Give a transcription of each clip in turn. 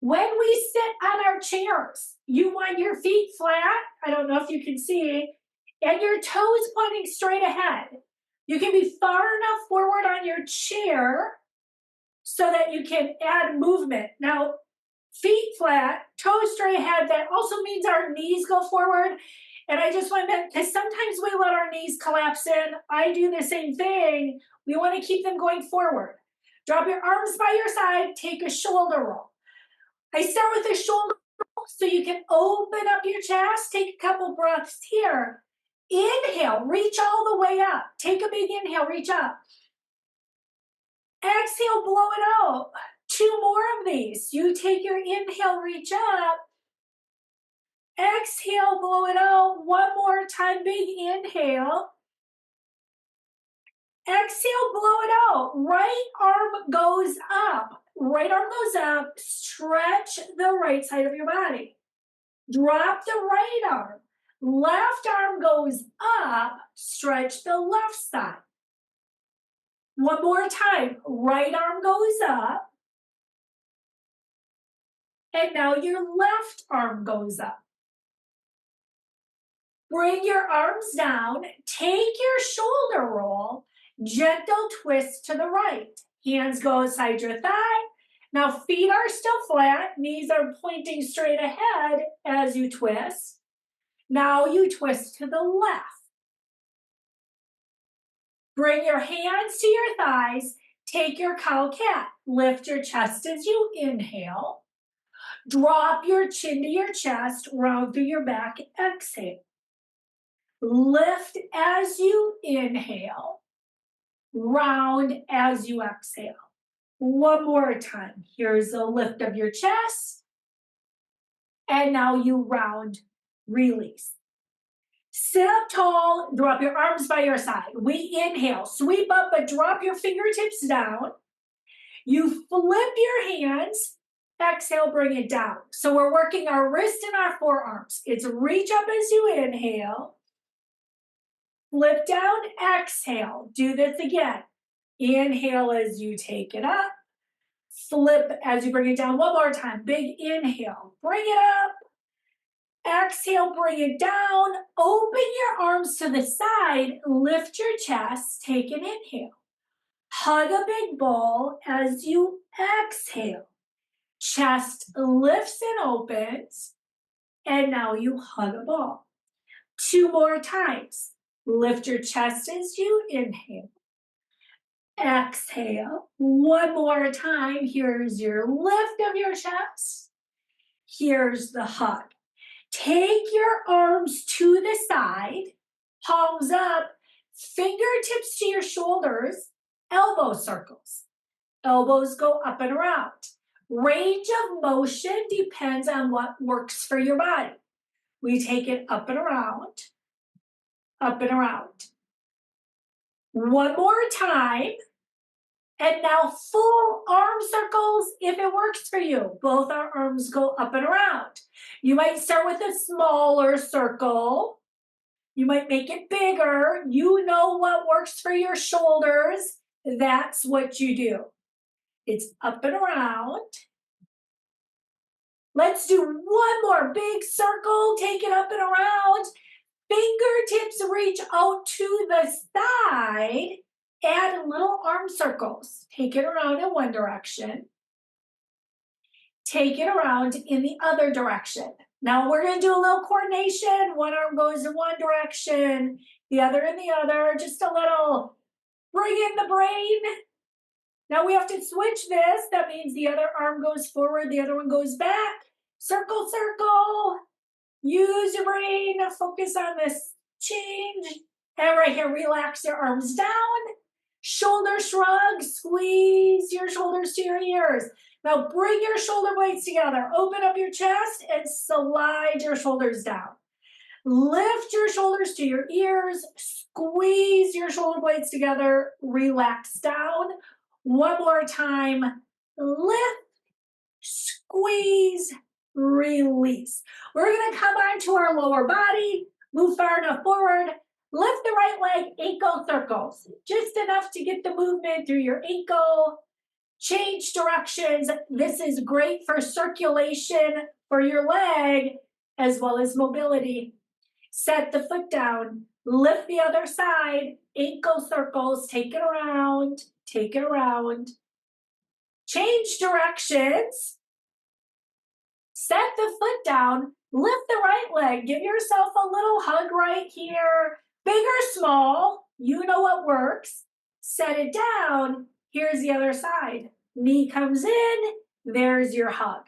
When we sit on our chairs, you want your feet flat. I don't know if you can see, and your toes pointing straight ahead. You can be far enough forward on your chair so that you can add movement. Now, feet flat, toes straight ahead, that also means our knees go forward. And I just want to, because sometimes we let our knees collapse in. I do the same thing. We want to keep them going forward. Drop your arms by your side, take a shoulder roll. I start with a shoulder roll so you can open up your chest, take a couple breaths here. Inhale, reach all the way up. Take a big inhale, reach up. Exhale, blow it out. 2 more of these. You take your inhale, reach up. Exhale, blow it out. 1 more time, big inhale. Exhale, blow it out. Right arm goes up. Right arm goes up. Stretch the right side of your body. Drop the right arm. Left arm goes up. Stretch the left side. 1 more time. Right arm goes up. And now your left arm goes up. Bring your arms down. Take your shoulder roll. Gentle twist to the right. Hands go inside your thigh. Now feet are still flat. Knees are pointing straight ahead as you twist. Now you twist to the left. Bring your hands to your thighs. Take your cow cat. Lift your chest as you inhale. Drop your chin to your chest. Round through your back. Exhale. Lift as you inhale. Round as you exhale. 1 more time. Here's a lift of your chest. And now you round, release. Sit up tall, drop your arms by your side. We inhale, sweep up, but drop your fingertips down. You flip your hands, exhale, bring it down. So we're working our wrist and our forearms. It's reach up as you inhale. Flip down, exhale. Do this again. Inhale as you take it up. Flip as you bring it down. 1 more time. Big inhale. Bring it up. Exhale, bring it down. Open your arms to the side. Lift your chest. Take an inhale. Hug a big ball as you exhale. Chest lifts and opens. And now you hug a ball. 2 more times. Lift your chest as you inhale. Exhale. 1 more time. Here's your lift of your chest. Here's the hug. Take your arms to the side, palms up, fingertips to your shoulders, elbow circles. Elbows go up and around. Range of motion depends on what works for your body. We take it up and around, up and around. 1 more time. And now full arm circles if it works for you. Both our arms go up and around. You might start with a smaller circle. You might make it bigger. You know what works for your shoulders. That's what you do. It's up and around. Let's do 1 more big circle. Take it up and around. Fingertips reach out to the side. Add little arm circles. Take it around in one direction. Take it around in the other direction. Now we're going to do a little coordination. One arm goes in one direction, the other in the other. Just a little bring in the brain. Now we have to switch this. That means the other arm goes forward, the other one goes back. Circle, circle. Use your brain to focus on this change. And right here, relax your arms down. Shoulder shrug, squeeze your shoulders to your ears. Now bring your shoulder blades together. Open up your chest and slide your shoulders down. Lift your shoulders to your ears. Squeeze your shoulder blades together. Relax down. 1 more time. Lift, squeeze, release. We're going to come onto our lower body. Move far enough forward. Lift the right leg, ankle circles. Just enough to get the movement through your ankle. Change directions. This is great for circulation for your leg as well as mobility. Set the foot down, lift the other side, ankle circles, take it around, take it around. Change directions. Set the foot down, lift the right leg, give yourself a little hug right here, big or small, you know what works. Set it down, here's the other side. Knee comes in, there's your hug.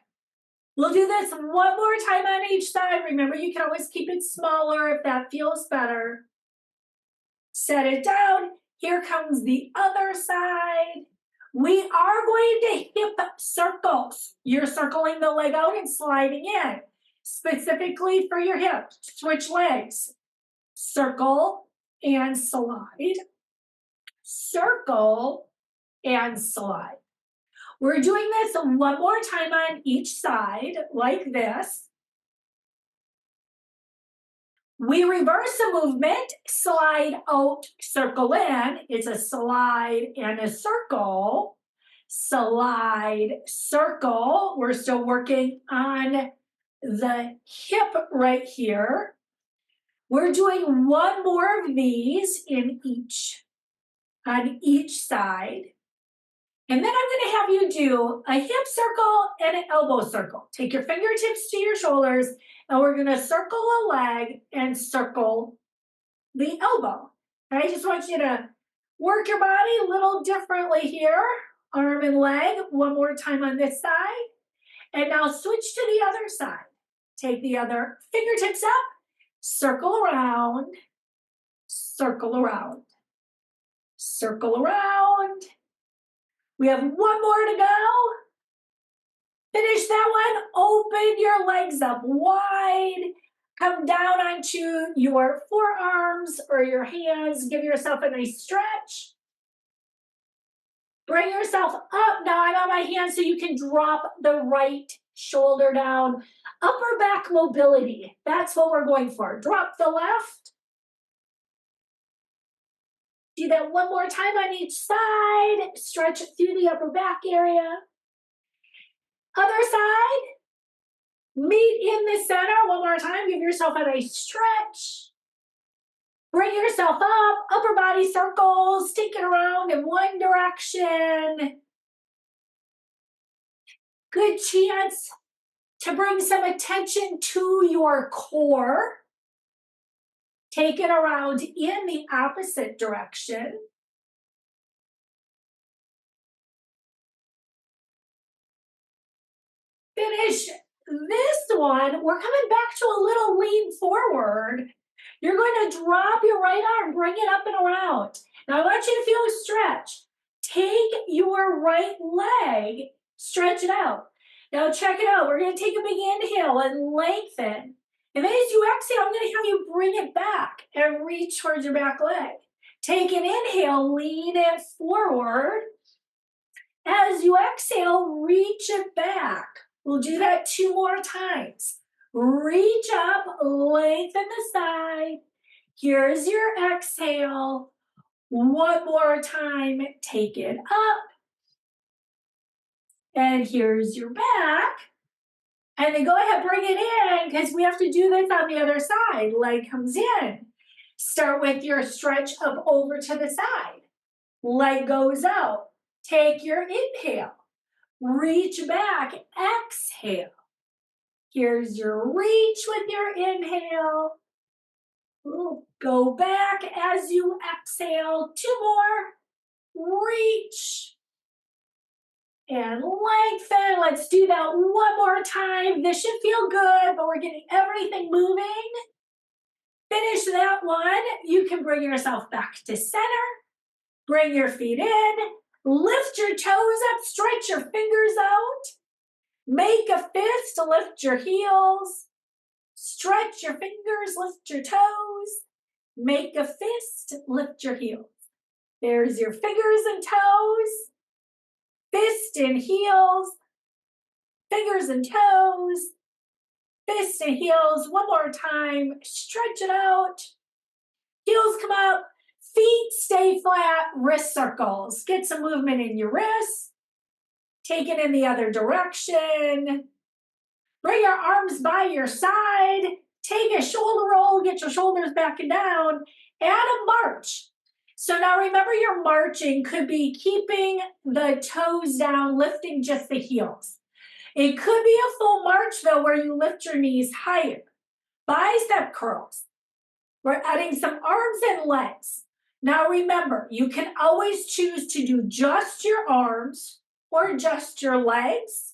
We'll do this one more time on each side. Remember, you can always keep it smaller if that feels better. Set it down, here comes the other side. We are going to hip circles. You're circling the leg out and sliding in, specifically for your hip. Switch legs. Circle and slide. Circle and slide. We're doing this one more time on each side, like this. We reverse the movement, slide out, circle in. It's a slide and a circle. Slide, circle. We're still working on the hip right here. We're doing one more of these on each side. And then I'm going to have you do a hip circle and an elbow circle. Take your fingertips to your shoulders, and we're going to circle a leg and circle the elbow. And I just want you to work your body a little differently here. Arm and leg, one more time on this side. And now switch to the other side. Take the other fingertips up, circle around, circle around, circle around. We have one more to go. Finish that one. Open your legs up wide. Come down onto your forearms or your hands. Give yourself a nice stretch. Bring yourself up. Now I'm on my hands so you can drop the right shoulder down. Upper back mobility. That's what we're going for. Drop the left. Do that one more time on each side. Stretch it through the upper back area. Other side. Meet in the center. One more time. Give yourself a nice stretch. Bring yourself up. Upper body circles. Take it around in one direction. Good chance to bring some attention to your core. Take it around in the opposite direction. Finish this one. We're coming back to a little lean forward. You're going to drop your right arm, bring it up and around. Now I want you to feel a stretch. Take your right leg, stretch it out. Now check it out. We're going to take a big inhale and lengthen. And then as you exhale, I'm going to have you bring it back and reach towards your back leg. Take an inhale, lean it forward. As you exhale, reach it back. We'll do that 2 more times. Reach up, lengthen the side. Here's your exhale. One more time, take it up. And here's your back. And then go ahead, bring it in, because we have to do this on the other side. Leg comes in. Start with your stretch up over to the side. Leg goes out. Take your inhale. Reach back, exhale. Here's your reach with your inhale. Go back as you exhale. 2 more. Reach. And lengthen. Let's do that one more time. This should feel good, but we're getting everything moving. Finish that one. You can bring yourself back to center. Bring your feet in. Lift your toes up. Stretch your fingers out. Make a fist to lift your heels. Stretch your fingers. Lift your toes. Make a fist. Lift your heels. There's your fingers and toes. Fist and heels, fingers and toes, fist and heels. One more time, stretch it out. Heels come up, feet stay flat, wrist circles. Get some movement in your wrists. take it in the other direction. Bring your arms by your side, take a shoulder roll, get your shoulders back and down, add a march. So now remember, your marching could be keeping the toes down, lifting just the heels. It could be a full march though, where you lift your knees higher. Bicep curls. We're adding some arms and legs. Now remember, you can always choose to do just your arms or just your legs.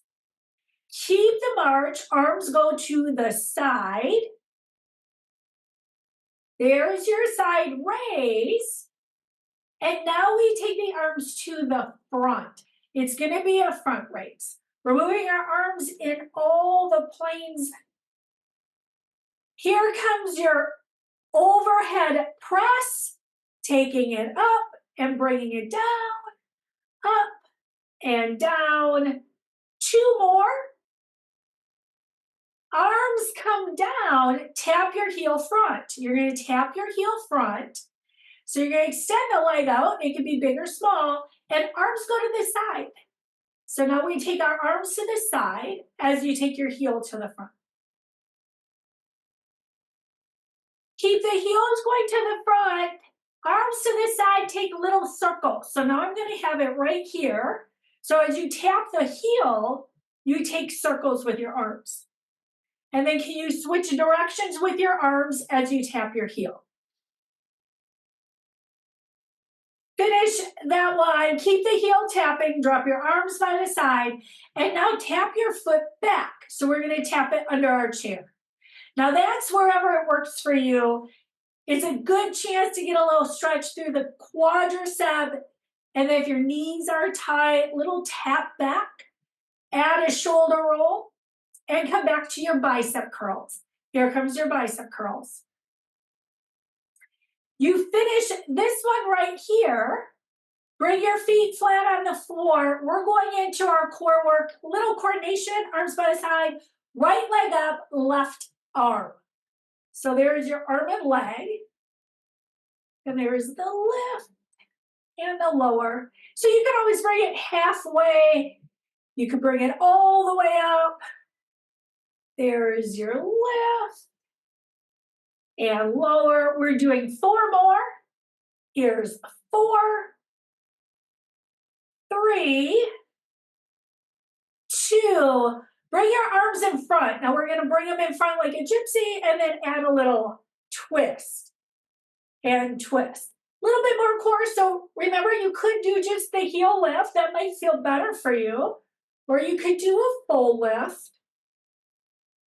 Keep the march, arms go to the side. There's your side raise. And now we take the arms to the front. It's gonna be a front raise. We're moving our arms in all the planes. Here comes your overhead press, taking it up and bringing it down, up and down. 2 more. Arms come down, tap your heel front. You're gonna tap your heel front. So you're gonna extend the leg out, it can be big or small, and arms go to the side. So now we take our arms to the side as you take your heel to the front. Keep the heels going to the front, arms to the side, take little circles. So now I'm gonna have it right here. So as you tap the heel, you take circles with your arms. And then can you switch directions with your arms as you tap your heel? Finish that line, keep the heel tapping, drop your arms by the side, and now tap your foot back. So we're gonna tap it under our chair. Now that's wherever it works for you. It's a good chance to get a little stretch through the quadricep. And then if your knees are tight, little tap back, add a shoulder roll, and come back to your bicep curls. Here comes your bicep curls. You finish this one right here. Bring your feet flat on the floor. We're going into our core work. Little coordination, arms by the side, right leg up, left arm. So there's your arm and leg. And there's the lift and the lower. So you can always bring it halfway. You can bring it all the way up. There's your lift and lower. We're doing 4 more. Here's 4, 3, 2. Bring your arms in front. Now we're going to bring them in front like a gypsy and then add a little twist and twist. A little bit more core. So remember, you could do just the heel lift. That might feel better for you. Or you could do a full lift.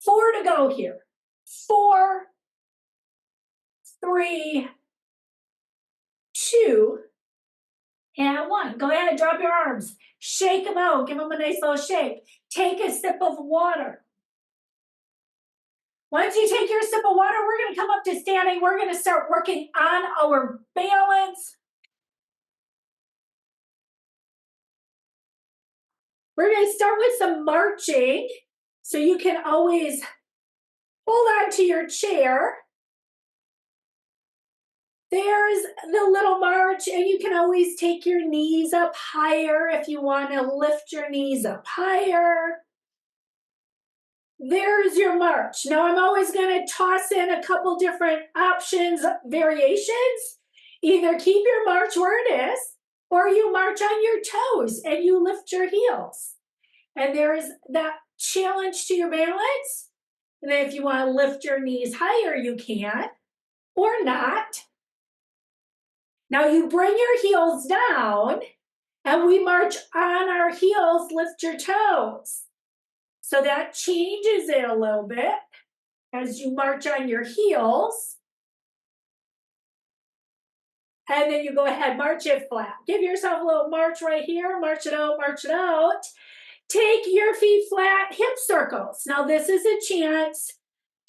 4 to go here. 4, 3, 2, and 1. Go ahead and drop your arms. Shake them out. Give them a nice little shake. Take a sip of water. Once you take your sip of water, we're going to come up to standing. We're going to start working on our balance. We're going to start with some marching. So you can always hold on to your chair. There's the little march, and you can always take your knees up higher if you want to lift your knees up higher. There's your march. Now I'm always going to toss in a couple different options, variations. Either keep your march where it is, or you march on your toes and you lift your heels. And there is that challenge to your balance. And then if you want to lift your knees higher, you can, or not. Now you bring your heels down and we march on our heels, lift your toes. So that changes it a little bit as you march on your heels. And then you go ahead, march it flat. Give yourself a little march right here, march it out, march it out. Take your feet flat, hip circles. Now this is a chance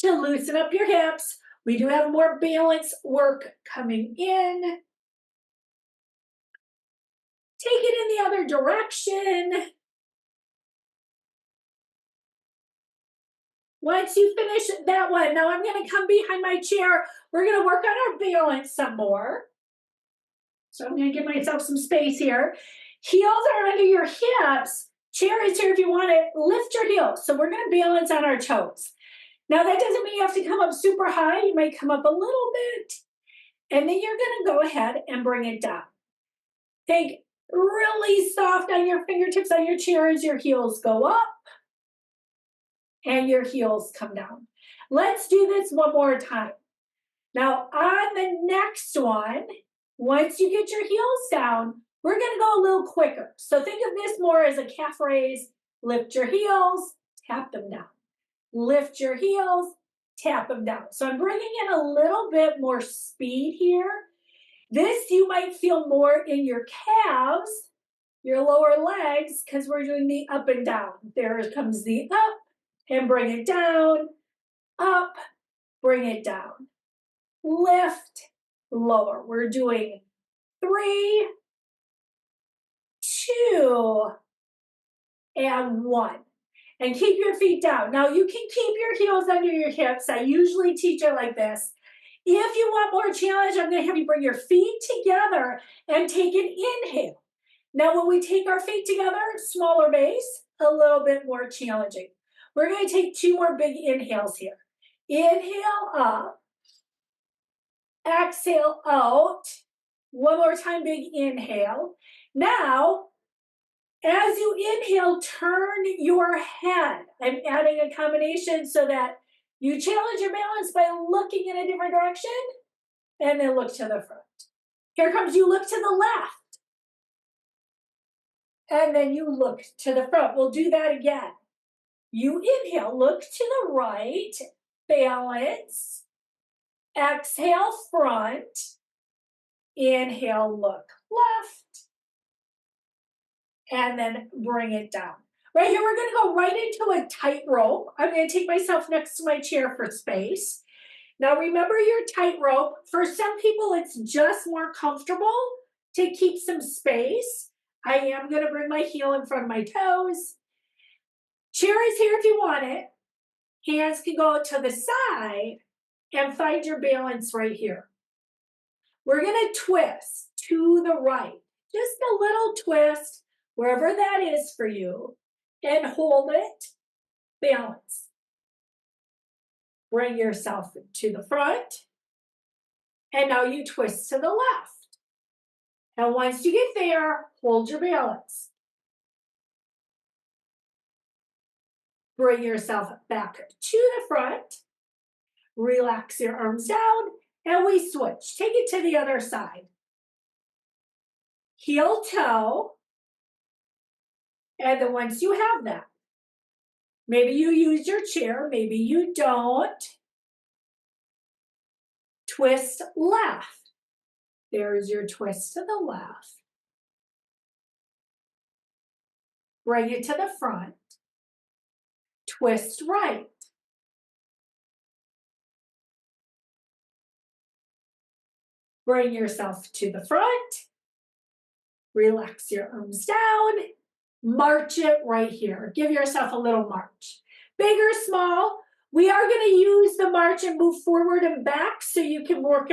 to loosen up your hips. We do have more balance work coming in. Take it in the other direction. Once you finish that one, now I'm going to come behind my chair. We're going to work on our balance some more. So I'm going to give myself some space here. Heels are under your hips. Chair is here if you want it. Lift your heels. So we're going to balance on our toes. Now that doesn't mean you have to come up super high. You might come up a little bit. And then you're going to go ahead and bring it down. Think really soft on your fingertips on your chair as your heels go up and your heels come down. Let's do this one more time. Now on the next one, once you get your heels down, we're going to go a little quicker. So think of this more as a calf raise. Lift your heels, tap them down. Lift your heels, tap them down. So I'm bringing in a little bit more speed here. This you might feel more in your calves, your lower legs, because we're doing the up and down. There comes the up and bring it down, up, bring it down. Lift, lower. We're doing 3, 2, and 1. And keep your feet down. Now you can keep your heels under your hips. I usually teach it like this. If you want more challenge, I'm going to have you bring your feet together and take an inhale. Now when we take our feet together, smaller base, a little bit more challenging. We're going to take 2 more big inhales here. Inhale up. Exhale out. One more time, big inhale. Now, as you inhale, turn your head. I'm adding a combination so that you challenge your balance by looking in a different direction and then look to the front. Here comes you look to the left. And then you look to the front. We'll do that again. You inhale, look to the right, balance. Exhale, front. Inhale, look left. And then bring it down. Right here, we're going to go right into a tightrope. I'm going to take myself next to my chair for space. Now remember your tightrope. For some people, it's just more comfortable to keep some space. I am going to bring my heel in front of my toes. Chair is here if you want it. Hands can go to the side and find your balance right here. We're going to twist to the right. Just a little twist, wherever that is for you, and hold it. Balance. Bring yourself to the front. And now you twist to the left. And once you get there, hold your balance. Bring yourself back to the front. Relax your arms down. And we switch. Take it to the other side. Heel toe. And then once you have that, maybe you use your chair, maybe you don't. Twist left. There's your twist to the left. Bring it to the front. Twist right. Bring yourself to the front. Relax your arms down. March it right here. Give yourself a little march. Big or small, we are going to use the march and move forward and back so you can work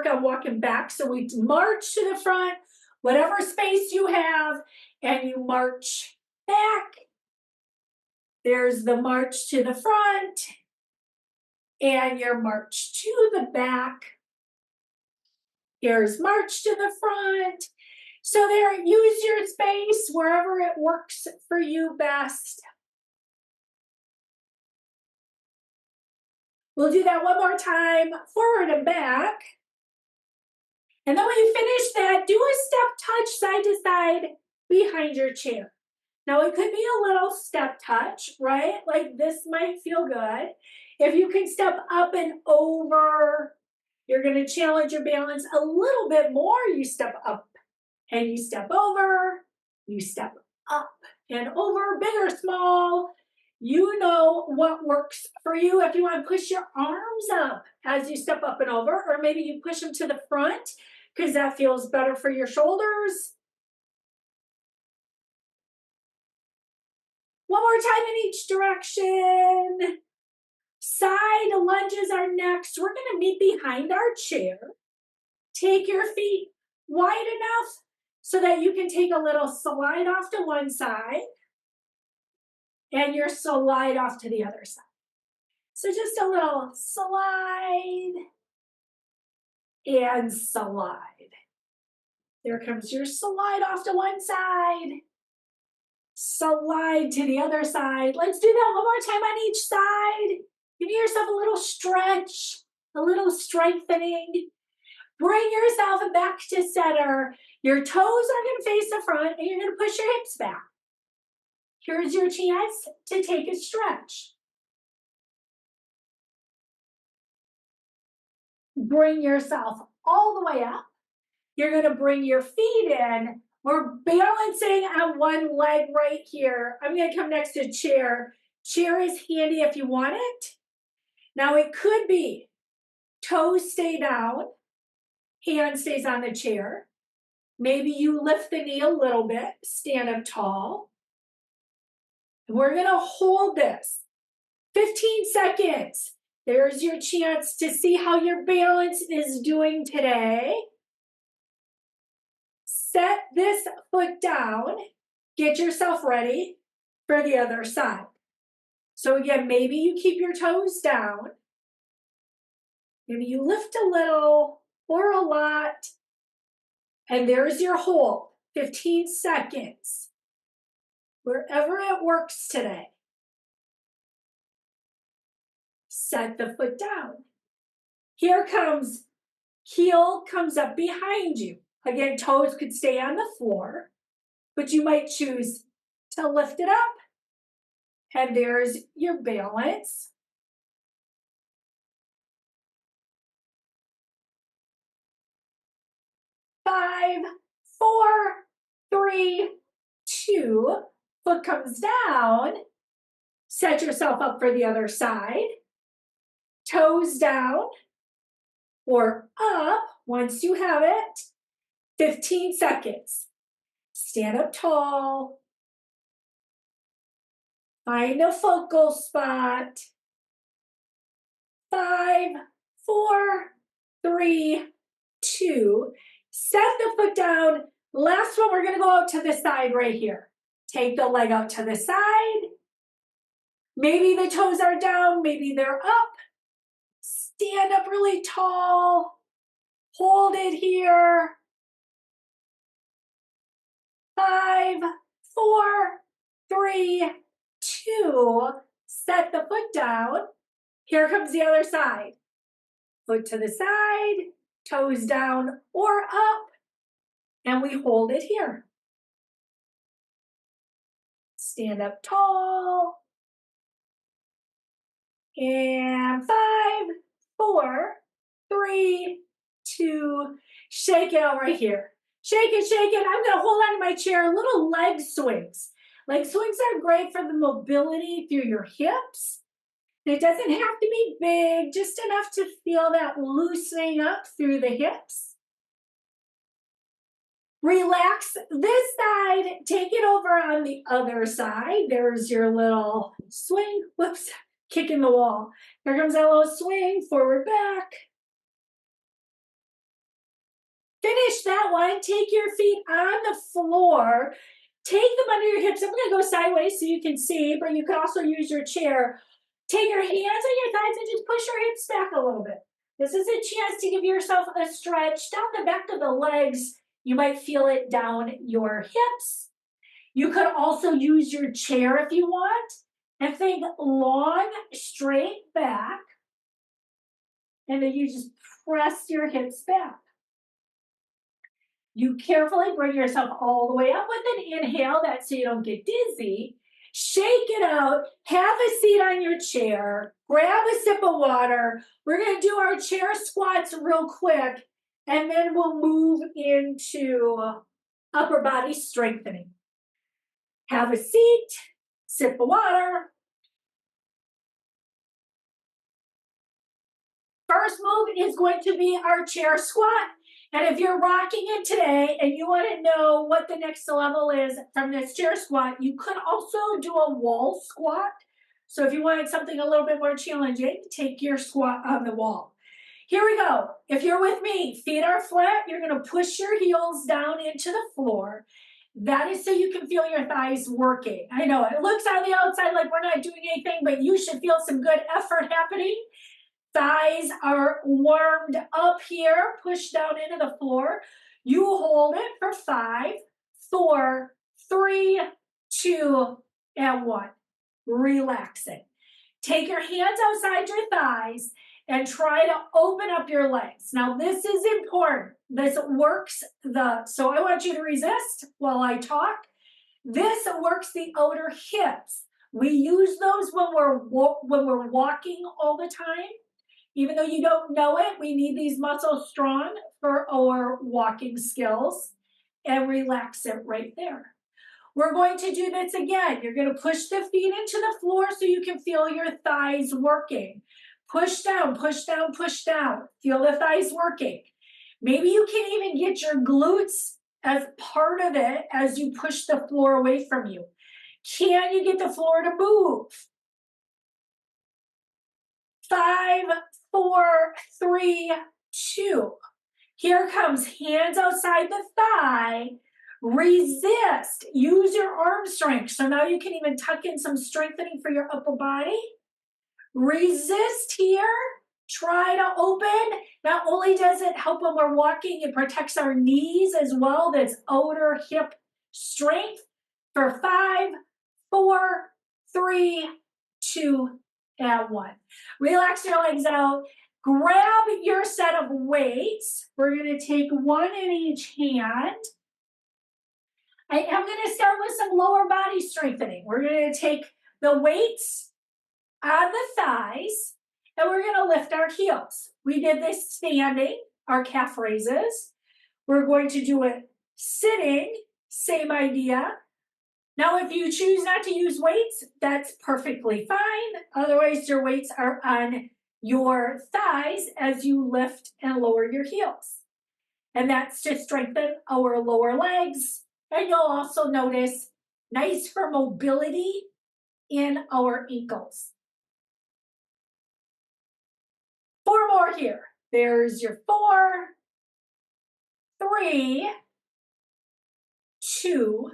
on walking back. So we march to the front, whatever space you have, and you march back. There's the march to the front and your march to the back. Here's march to the front. So there, use your space wherever it works for you best. We'll do that one more time, forward and back. And then when you finish that, do a step touch side to side behind your chair. Now it could be a little step touch, right? Like this might feel good. If you can step up and over, you're going to challenge your balance a little bit more. You step up and you step over, you step up and over, big or small. You know what works for you. If you want to push your arms up as you step up and over, or maybe you push them to the front because that feels better for your shoulders. One more time in each direction. Side lunges are next. We're going to meet behind our chair. Take your feet wide enough so that you can take a little slide off to one side. and your slide off to the other side. So just a little slide and slide. There comes your slide off to one side, slide to the other side. Let's do that one more time on each side. Give yourself a little stretch, a little strengthening. Bring yourself back to center. Your toes are going to face the front and you're going to push your hips back. Here's your chance to take a stretch. Bring yourself all the way up. You're going to bring your feet in. We're balancing on one leg right here. I'm going to come next to chair. Chair is handy if you want it. Now it could be toes stay down, hand stays on the chair. Maybe you lift the knee a little bit, stand up tall. We're going to hold this 15 seconds. There's your chance to see how your balance is doing today. Set this foot down. Get yourself ready for the other side. So again, maybe you keep your toes down. Maybe you lift a little or a lot. And there's your hold, 15 seconds. Wherever it works today. Set the foot down. Here comes, heel comes up behind you. Again, toes could stay on the floor, but you might choose to lift it up. And there's your balance. Five, four, three, two. Foot comes down. Set yourself up for the other side. Toes down or up once you have it. 15 seconds. Stand up tall. Find a focal spot. 5, 4, 3, 2. Set the foot down. Last one, we're going to go out to the side right here. Take the leg out to the side. Maybe the toes are down, maybe they're up. Stand up really tall. Hold it here. 5, 4, 3, 2. Set the foot down. Here comes the other side. Foot to the side, toes down or up, and we hold it here. Stand up tall. And 5, 4, 3, 2, shake it out right here. Shake it, shake it. I'm gonna hold on to my chair, little leg swings. Leg swings are great for the mobility through your hips. It doesn't have to be big, just enough to feel that loosening up through the hips. Relax this side, take it over on the other side. There's your little swing, whoops, kick in the wall. Here comes that little swing, forward, back. Finish that one, take your feet on the floor, take them under your hips. I'm gonna go sideways so you can see, but you can also use your chair. Take your hands on your thighs and just push your hips back a little bit. This is a chance to give yourself a stretch down the back of the legs. You might feel it down your hips. You could also use your chair if you want and think long, straight back. And then you just press your hips back. You carefully bring yourself all the way up with an inhale, that's so you don't get dizzy. Shake it out, have a seat on your chair, grab a sip of water. We're gonna do our chair squats real quick, and then we'll move into upper body strengthening. Have a seat, sip of water. First move is going to be our chair squat. And if you're rocking it today and you want to know what the next level is from this chair squat, you could also do a wall squat. So if you wanted something a little bit more challenging, take your squat on the wall. Here we go. If you're with me, feet are flat. You're going to push your heels down into the floor. That is so you can feel your thighs working. I know it looks on the outside like we're not doing anything, but you should feel some good effort happening. Thighs are warmed up here, push down into the floor. You hold it for 5, 4, 3, 2, and 1. Relax it. Take your hands outside your thighs and try to open up your legs. Now, this is important. This works so I want you to resist while I talk. This works the outer hips. We use those when we're walking all the time. Even though you don't know it, we need these muscles strong for our walking skills. And relax it right there. We're going to do this again. You're going to push the feet into the floor so you can feel your thighs working. Push down, push down, push down. Feel the thighs working. Maybe you can even get your glutes as part of it as you push the floor away from you. Can you get the floor to move? 5, 4, 3, 2. Here comes hands outside the thigh. Resist. Use your arm strength. So now you can even tuck in some strengthening for your upper body. Resist here. Try to open. Not only does it help when we're walking, it protects our knees as well. That's outer hip strength for 5, 4, 3, 2, and 1. Relax your legs out. Grab your set of weights. We're going to take one in each hand. I am going to start with some lower body strengthening. We're going to take the weights on the thighs, and we're going to lift our heels. We did this standing, our calf raises. We're going to do it sitting, same idea. Now, if you choose not to use weights, that's perfectly fine. Otherwise, your weights are on your thighs as you lift and lower your heels. And that's to strengthen our lower legs. And you'll also notice nice for mobility in our ankles. 4 more here. There's your 4, 3, 2,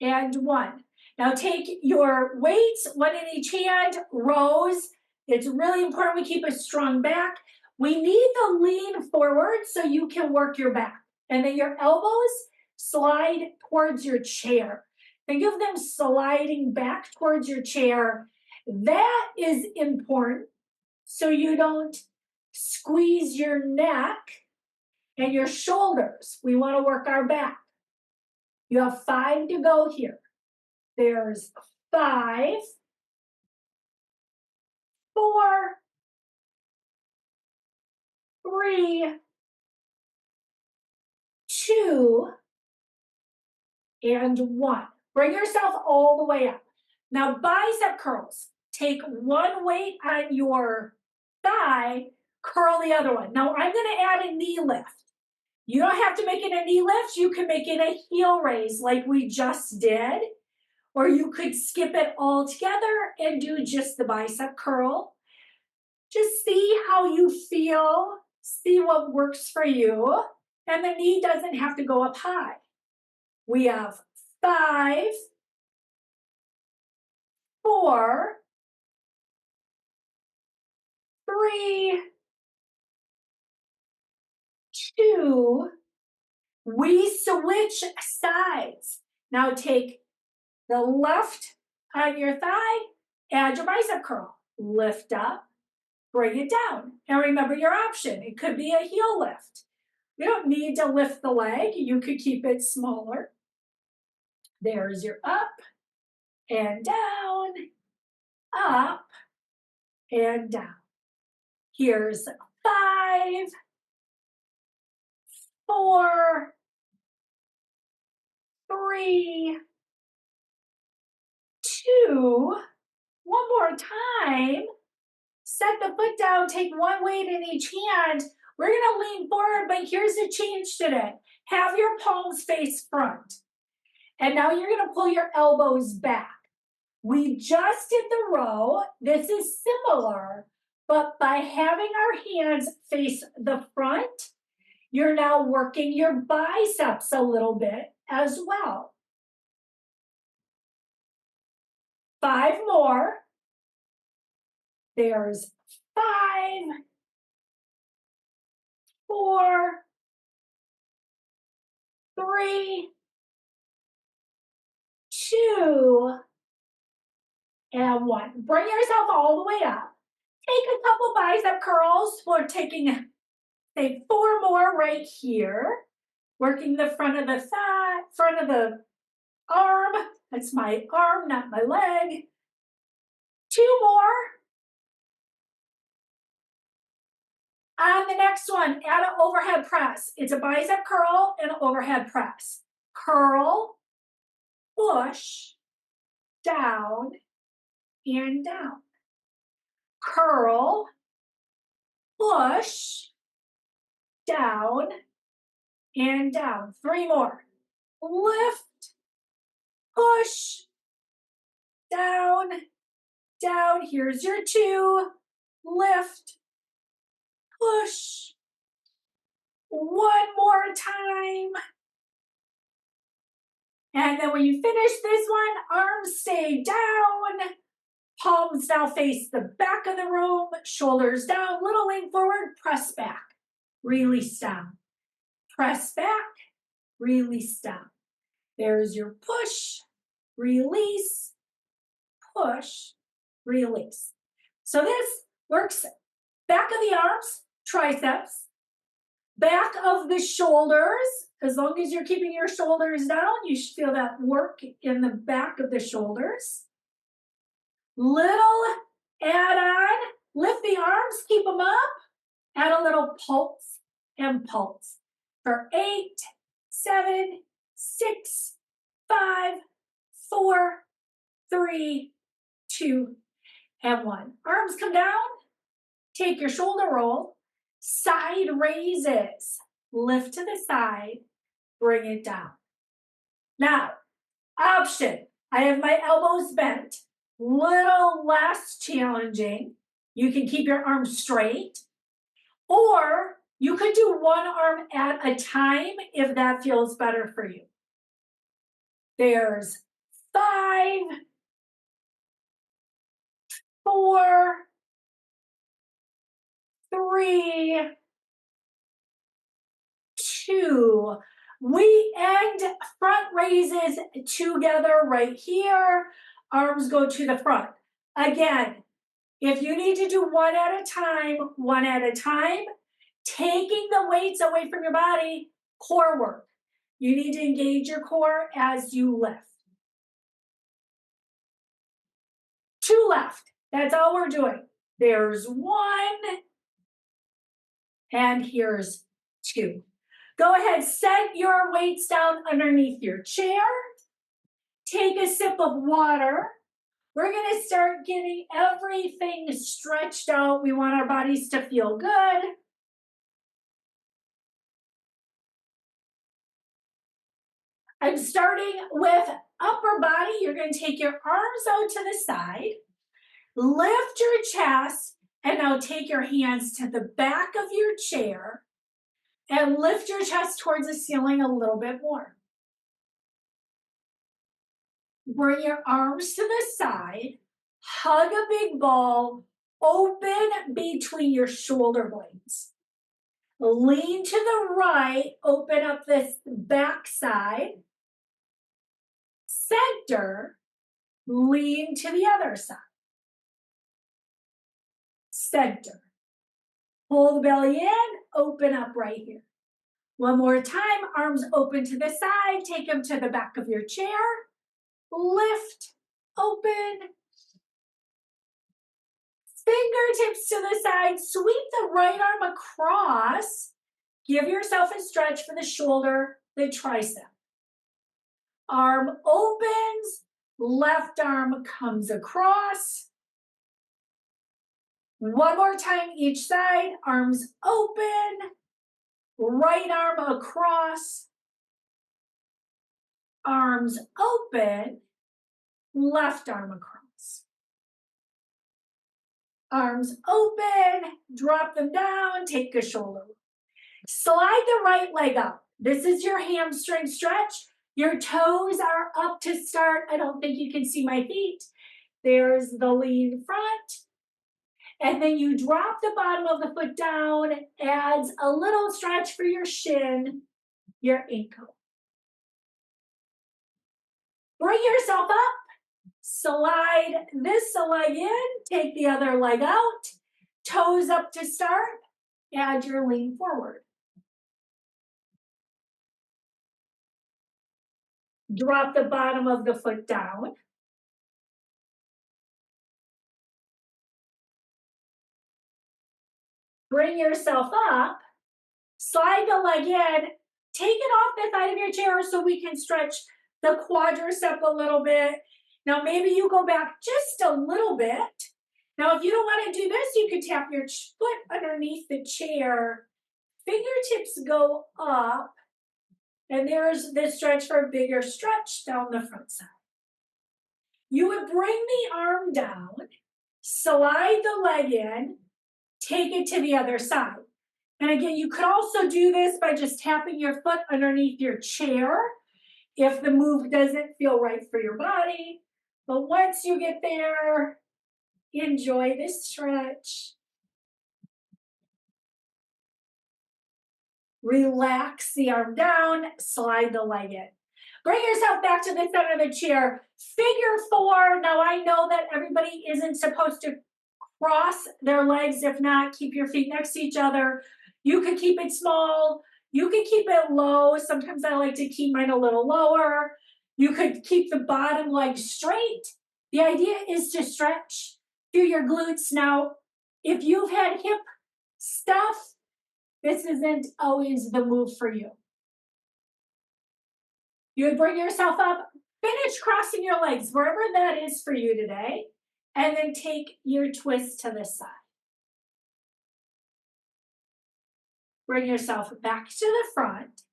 and 1. Now take your weights, one in each hand, rows. It's really important we keep a strong back. We need to lean forward so you can work your back. And then your elbows slide towards your chair. Think of them sliding back towards your chair. That is important so you don't squeeze your neck and your shoulders. We want to work our back. You have 5 to go here. There's 5, 4, 3, 2, and 1. Bring yourself all the way up. Now, bicep curls. Take one weight on your thigh, curl the other one. Now, I'm going to add a knee lift. You don't have to make it a knee lift. You can make it a heel raise like we just did. Or you could skip it all together and do just the bicep curl. Just see how you feel. See what works for you. And the knee doesn't have to go up high. We have 5, 4, 3, 2. We switch sides. Now take the left on your thigh, add your bicep curl. Lift up, bring it down. And remember your option. It could be a heel lift. You don't need to lift the leg. You could keep it smaller. There's your up and down, up and down. Here's 5, 4, 3, 2. One more time. Set the foot down, take one weight in each hand. We're going to lean forward, but here's a change today. Have your palms face front. And now you're going to pull your elbows back. We just did the row. This is similar, but by having our hands face the front, you're now working your biceps a little bit as well. 5 more. There's 5, 4, 3, 2, and 1. Bring yourself all the way up. Take a couple bicep curls. We're taking, say, 4 more right here. Working the front of the thigh, front of the arm. That's my arm, not my leg. 2 more. On the next one, add an overhead press. It's a bicep curl and an overhead press. Curl, push, down, and down. Curl, push, down, and down. 3 more. Lift, push, down, down. Here's your 2. Lift, push. 1 more time. And then when you finish this one, arms stay down. Palms now face the back of the room, shoulders down, little lean forward, press back, release down. Press back, release down. There's your push, release, push, release. So this works back of the arms, triceps, back of the shoulders. As long as you're keeping your shoulders down, you should feel that work in the back of the shoulders. Little add on, lift the arms, keep them up, add a little pulse and pulse for 8, 7, 6, 5, 4, 3, 2, and 1. Arms come down, take your shoulder roll, side raises, lift to the side, bring it down. Now, option, I have my elbows bent, little less challenging. You can keep your arms straight, or you could do one arm at a time if that feels better for you. There's 5, 4, 3, 2. We end front raises together right here. Arms go to the front. Again, if you need to do one at a time, taking the weights away from your body, core work. You need to engage your core as you lift. 2 left. That's all we're doing. There's 1, and here's 2. Go ahead, set your weights down underneath your chair. Take a sip of water. We're gonna start getting everything stretched out. We want our bodies to feel good. I'm starting with upper body. You're gonna take your arms out to the side, lift your chest, and now take your hands to the back of your chair and lift your chest towards the ceiling a little bit more. Bring your arms to the side, hug a big ball, open between your shoulder blades. Lean to the right, open up this back side. Center, lean to the other side. Center. Pull the belly in, open up right here. One more time, arms open to the side, take them to the back of your chair. Lift, open. Fingertips to the side, sweep the right arm across. Give yourself a stretch for the shoulder, the tricep. Arm opens, left arm comes across. One more time each side, arms open, right arm across, arms open, left arm across. Arms open, drop them down, take a shoulder. Slide the right leg up. This is your hamstring stretch. Your toes are up to start. I don't think you can see my feet. There's the lean front. And then you drop the bottom of the foot down, adds a little stretch for your shin, your ankle. Bring yourself up, slide this leg in, take the other leg out, toes up to start, add your lean forward. Drop the bottom of the foot down. Bring yourself up, slide the leg in, take it off the side of your chair so we can stretch the quadricep a little bit. Now maybe you go back just a little bit. Now if you don't want to do this, you can tap your foot underneath the chair. Fingertips go up, and there's this stretch for a bigger stretch down the front side. You would bring the arm down, slide the leg in, take it to the other side. And again, you could also do this by just tapping your foot underneath your chair if the move doesn't feel right for your body. But once you get there, enjoy this stretch. Relax the arm down, slide the leg in. Bring yourself back to the center of the chair. Figure four. Now I know that everybody isn't supposed to cross their legs. If not, keep your feet next to each other. You could keep it small. You can keep it low. Sometimes I like to keep mine a little lower. You could keep the bottom leg straight. The idea is to stretch through your glutes. Now, if you've had hip stuff, this isn't always the move for you. You would bring yourself up, finish crossing your legs, wherever that is for you today, and then take your twist to the side. Bring yourself back to the front,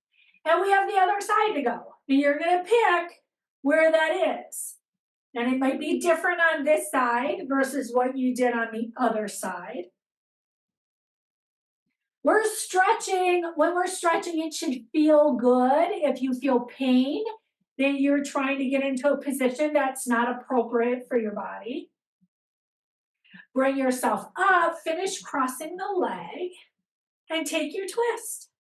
and we have the other side to go. And you're going to pick where that is. And it might be different on this side versus what you did on the other side. We're stretching. When we're stretching, it should feel good. If you feel pain, then you're trying to get into a position that's not appropriate for your body. Bring yourself up, finish crossing the leg, and take your twist.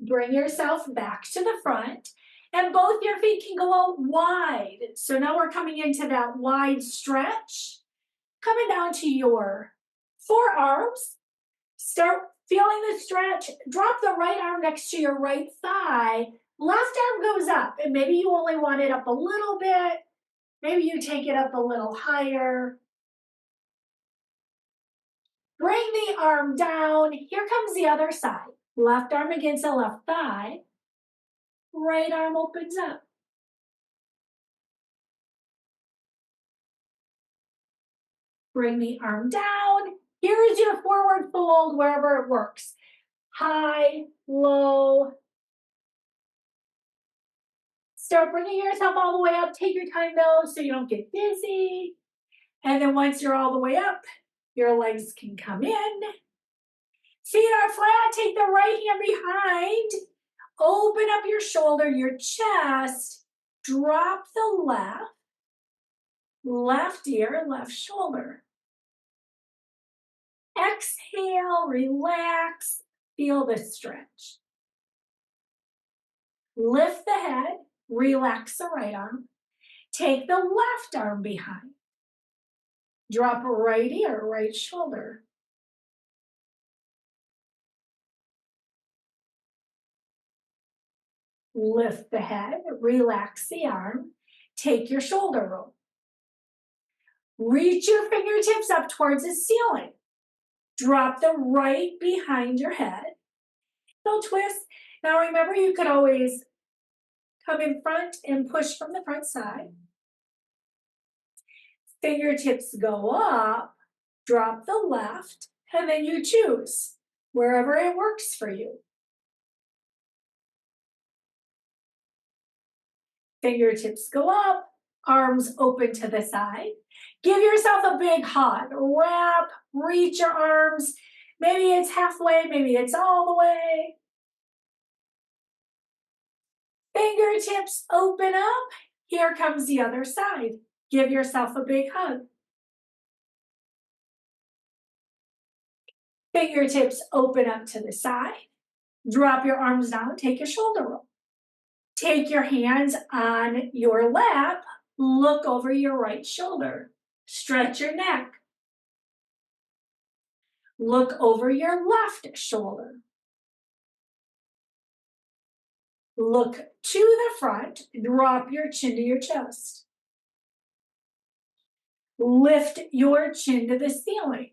Bring yourself back to the front, and both your feet can go out wide. So now we're coming into that wide stretch. Coming down to your forearms, start feeling the stretch. Drop the right arm next to your right thigh. Left arm goes up, and maybe you only want it up a little bit. Maybe you take it up a little higher. Bring the arm down. Here comes the other side. Left arm against the left thigh. Right arm opens up. Bring the arm down. Here's your forward fold wherever it works. High, low. Start bringing yourself all the way up. Take your time though so you don't get dizzy. And then once you're all the way up, your legs can come in. Feet are flat. Take the right hand behind. Open up your shoulder, your chest. Drop the left. Left ear, left shoulder. Exhale, relax, feel the stretch. Lift the head, relax the right arm. Take the left arm behind. Drop right ear, right shoulder. Lift the head, relax the arm. Take your shoulder roll. Reach your fingertips up towards the ceiling. Drop the right behind your head. Little twist. Now remember, you could always come in front and push from the front side. Fingertips go up, drop the left, and then you choose wherever it works for you. Fingertips go up, arms open to the side. Give yourself a big hug. Wrap, reach your arms. Maybe it's halfway, maybe it's all the way. Fingertips open up. Here comes the other side. Give yourself a big hug. Fingertips open up to the side. Drop your arms down, take a shoulder roll. Take your hands on your lap, look over your right shoulder. Stretch your neck. Look over your left shoulder. Look to the front, drop your chin to your chest. Lift your chin to the ceiling.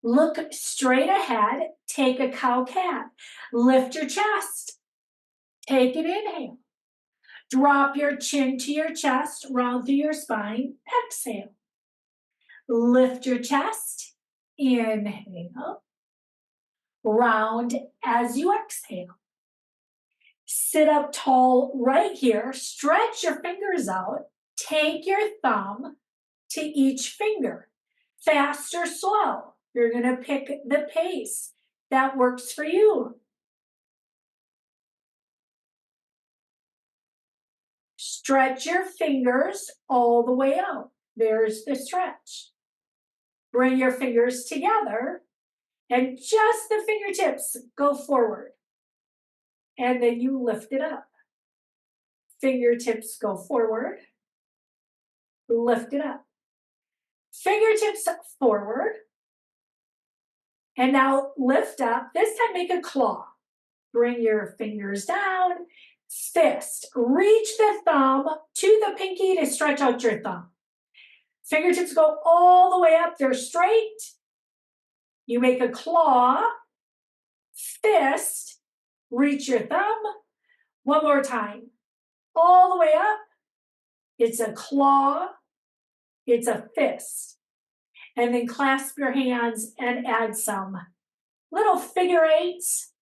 Look straight ahead, take a cow-cat. Lift your chest. Take an inhale. Drop your chin to your chest, round through your spine. Exhale. Lift your chest. Inhale. Round as you exhale. Sit up tall right here. Stretch your fingers out. Take your thumb to each finger. Fast or slow. You're going to pick the pace that works for you. Stretch your fingers all the way out. There's the stretch. Bring your fingers together and just the fingertips go forward. And then you lift it up. Fingertips go forward. Lift it up. Fingertips forward. And now lift up. This time make a claw. Bring your fingers down. Fist. Reach the thumb to the pinky to stretch out your thumb. Fingertips go all the way up. They're straight. You make a claw. Fist. Reach your thumb. One more time. All the way up. It's a claw. It's a fist. And then clasp your hands and add some little figure eights.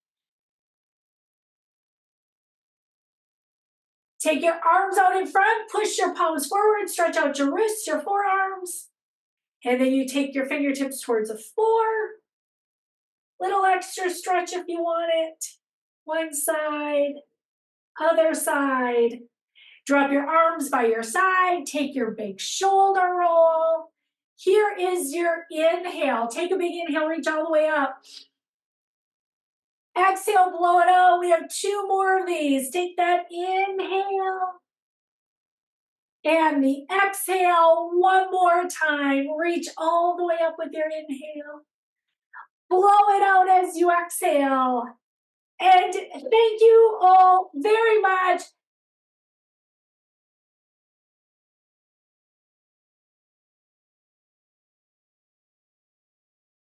Take your arms out in front, push your palms forward, stretch out your wrists, your forearms. And then you take your fingertips towards the floor. Little extra stretch if you want it. One side, other side. Drop your arms by your side. Take your big shoulder roll. Here is your inhale. Take a big inhale, reach all the way up. Exhale, blow it out. We have 2 more of these. Take that inhale. And the exhale, one more time. Reach all the way up with your inhale. Blow it out as you exhale. And thank you all very much.